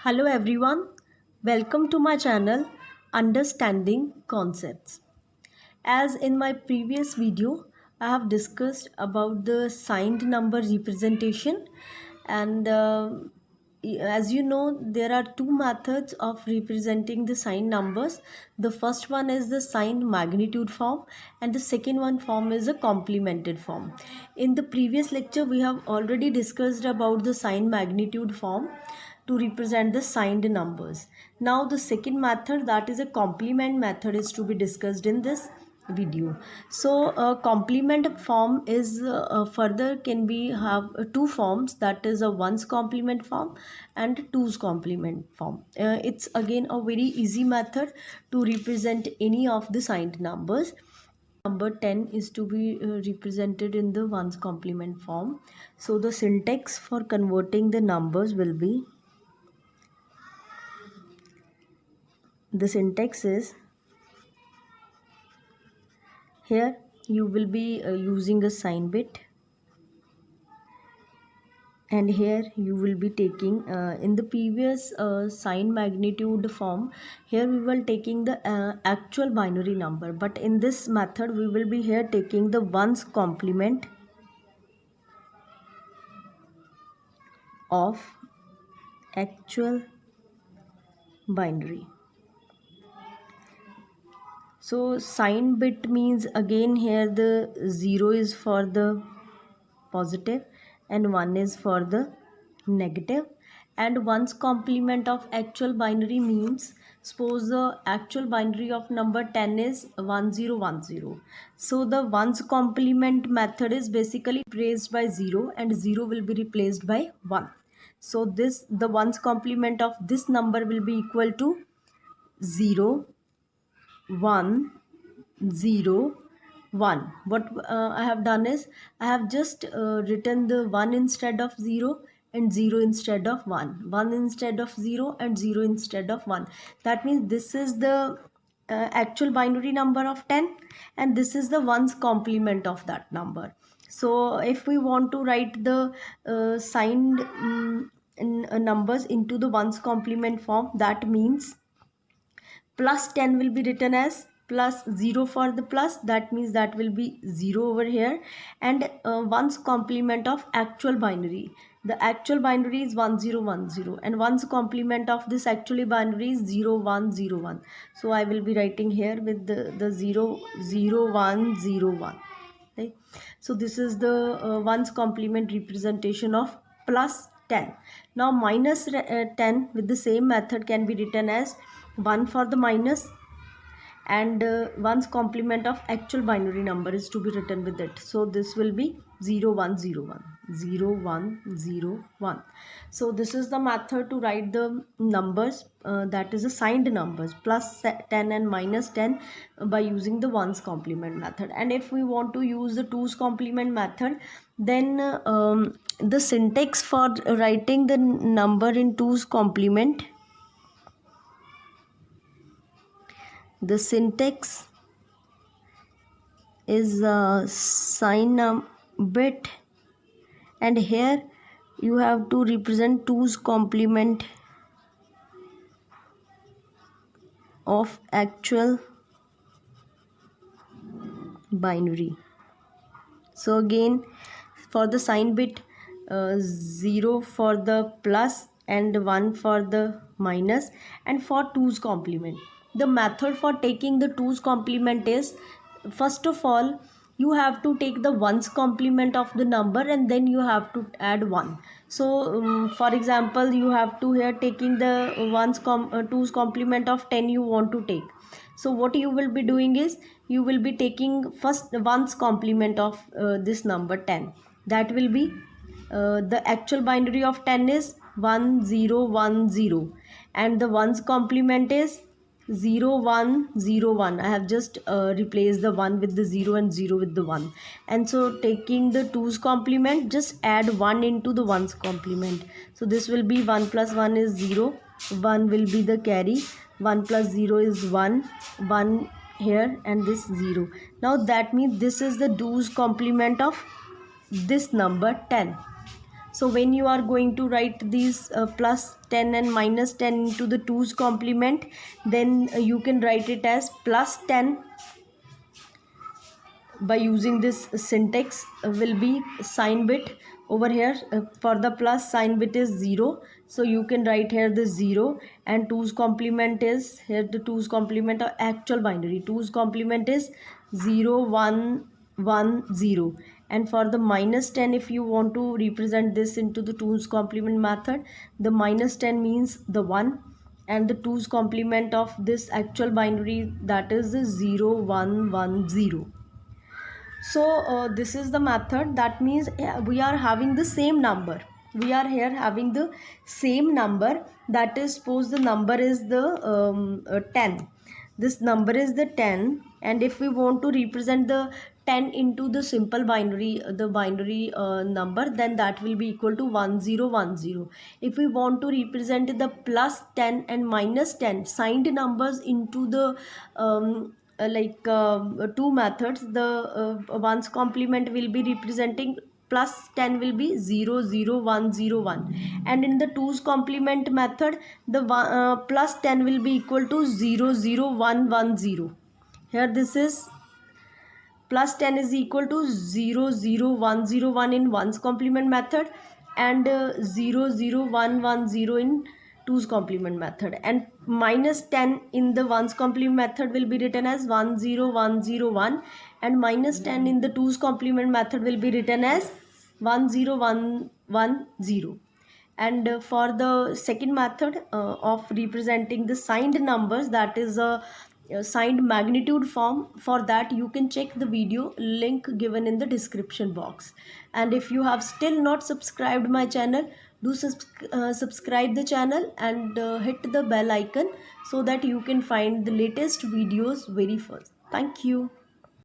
Hello everyone, welcome to my channel Understanding Concepts. As in my previous video, I have discussed about the signed number representation and as you know, there are two methods of representing the signed numbers. The first one is the signed magnitude form and the second one form is a complemented form. In the previous lecture, we have already discussed about the signed magnitude form to represent the signed numbers. Now the second method, that is a complement method, is to be discussed in this video. So complement form is further can be have two forms, that is a ones complement form and twos complement form. It's again a very easy method to represent any of the signed numbers. Number 10 is to be represented in the ones complement form. So the syntax for converting the numbers will be, the syntax is, here you will be using a sign bit, and here you will be taking in the previous sign magnitude form, here we will taking the actual binary number, but in this method we will be here taking the ones complement of actual binary. So sign bit means, again here the 0 is for the positive and 1 is for the negative, and ones complement of actual binary means, suppose the actual binary of number 10 is 1010, so the ones complement method is basically replaced by 0 and 0 will be replaced by 1. So this, the ones complement of this number will be equal to 0 1 0 1. What I have done is, I have just written the 1 instead of 0 and 0 instead of 1, 1 instead of 0 and 0 instead of 1. That means this is the actual binary number of 10 and this is the ones complement of that number. So if we want to write the signed numbers into the ones complement form, that means plus 10 will be written as plus 0 for the plus, that means that will be 0 over here, and ones complement of actual binary, the actual binary is 1010 and ones complement of this actually binary is 0101. So I will be writing here with the 00101, right? So this is the ones complement representation of plus 10. Now minus 10 with the same method can be written as 1 for the minus, and one's complement of actual binary number is to be written with it. So this will be 0101 0101. So this is the method to write the numbers, that is the signed numbers, plus 10 and minus 10, by using the ones complement method. And if we want to use the twos complement method, then the syntax for writing the number in twos complement, the syntax is sign bit, and here you have to represent twos complement of actual binary. So again, for the sign bit, 0 for the plus and 1 for the minus, and for twos complement, the method for taking the twos complement is, first of all you have to take the ones complement of the number and then you have to add 1. So for example, you have to here taking the twos complement of 10 you want to take. So what you will be doing is, you will be taking first ones complement of this number 10, that will be the actual binary of 10 is 1010 and the ones complement is 0101. I have just replaced the 1 with the 0 and 0 with the 1, and so taking the twos complement, just add 1 into the ones complement. So this will be 1 plus 1 is 0, 1 will be the carry, 1 plus 0 is 1, 1 here and this 0. Now that means this is the twos complement of this number 10. So when you are going to write these plus 10 and minus 10 into the 2's complement, then you can write it as plus 10 by using this syntax will be sign bit over here. For the plus, sign bit is 0, so you can write here the 0, and 2's complement is here, the 2's complement or actual binary 2's complement is 0 1 1 0. And for the minus 10, if you want to represent this into the 2's complement method, the minus 10 means the 1, and the 2's complement of this actual binary, that is the 0 1 1 0. So this is the method. That means we are having the same number, we are here having the same number. That is, suppose the number is the 10, this number is the 10, and if we want to represent the 10 into the simple binary, the binary number, then that will be equal to 1010. If we want to represent the plus 10 and minus 10 signed numbers into the two methods, the one's complement will be representing plus 10 will be 0 0 1 0 1, and in the 2's complement method, the plus 10 will be equal to 0 0 1 1 0. Here this is plus 10 is equal to 0 0 1 0 1 in 1's complement method, and 0 0 1 1 0 in 2's complement method, and minus 10 in the 1's complement method will be written as 1 0 1 0 1, and minus 10 in the 2's complement method will be written as 1 0 1 1 0. And for the second method of representing the signed numbers, that is a signed magnitude form, for that you can check the video link given in the description box. And if you have still not subscribed my channel, do subscribe the channel and hit the bell icon so that you can find the latest videos very first. Thank you.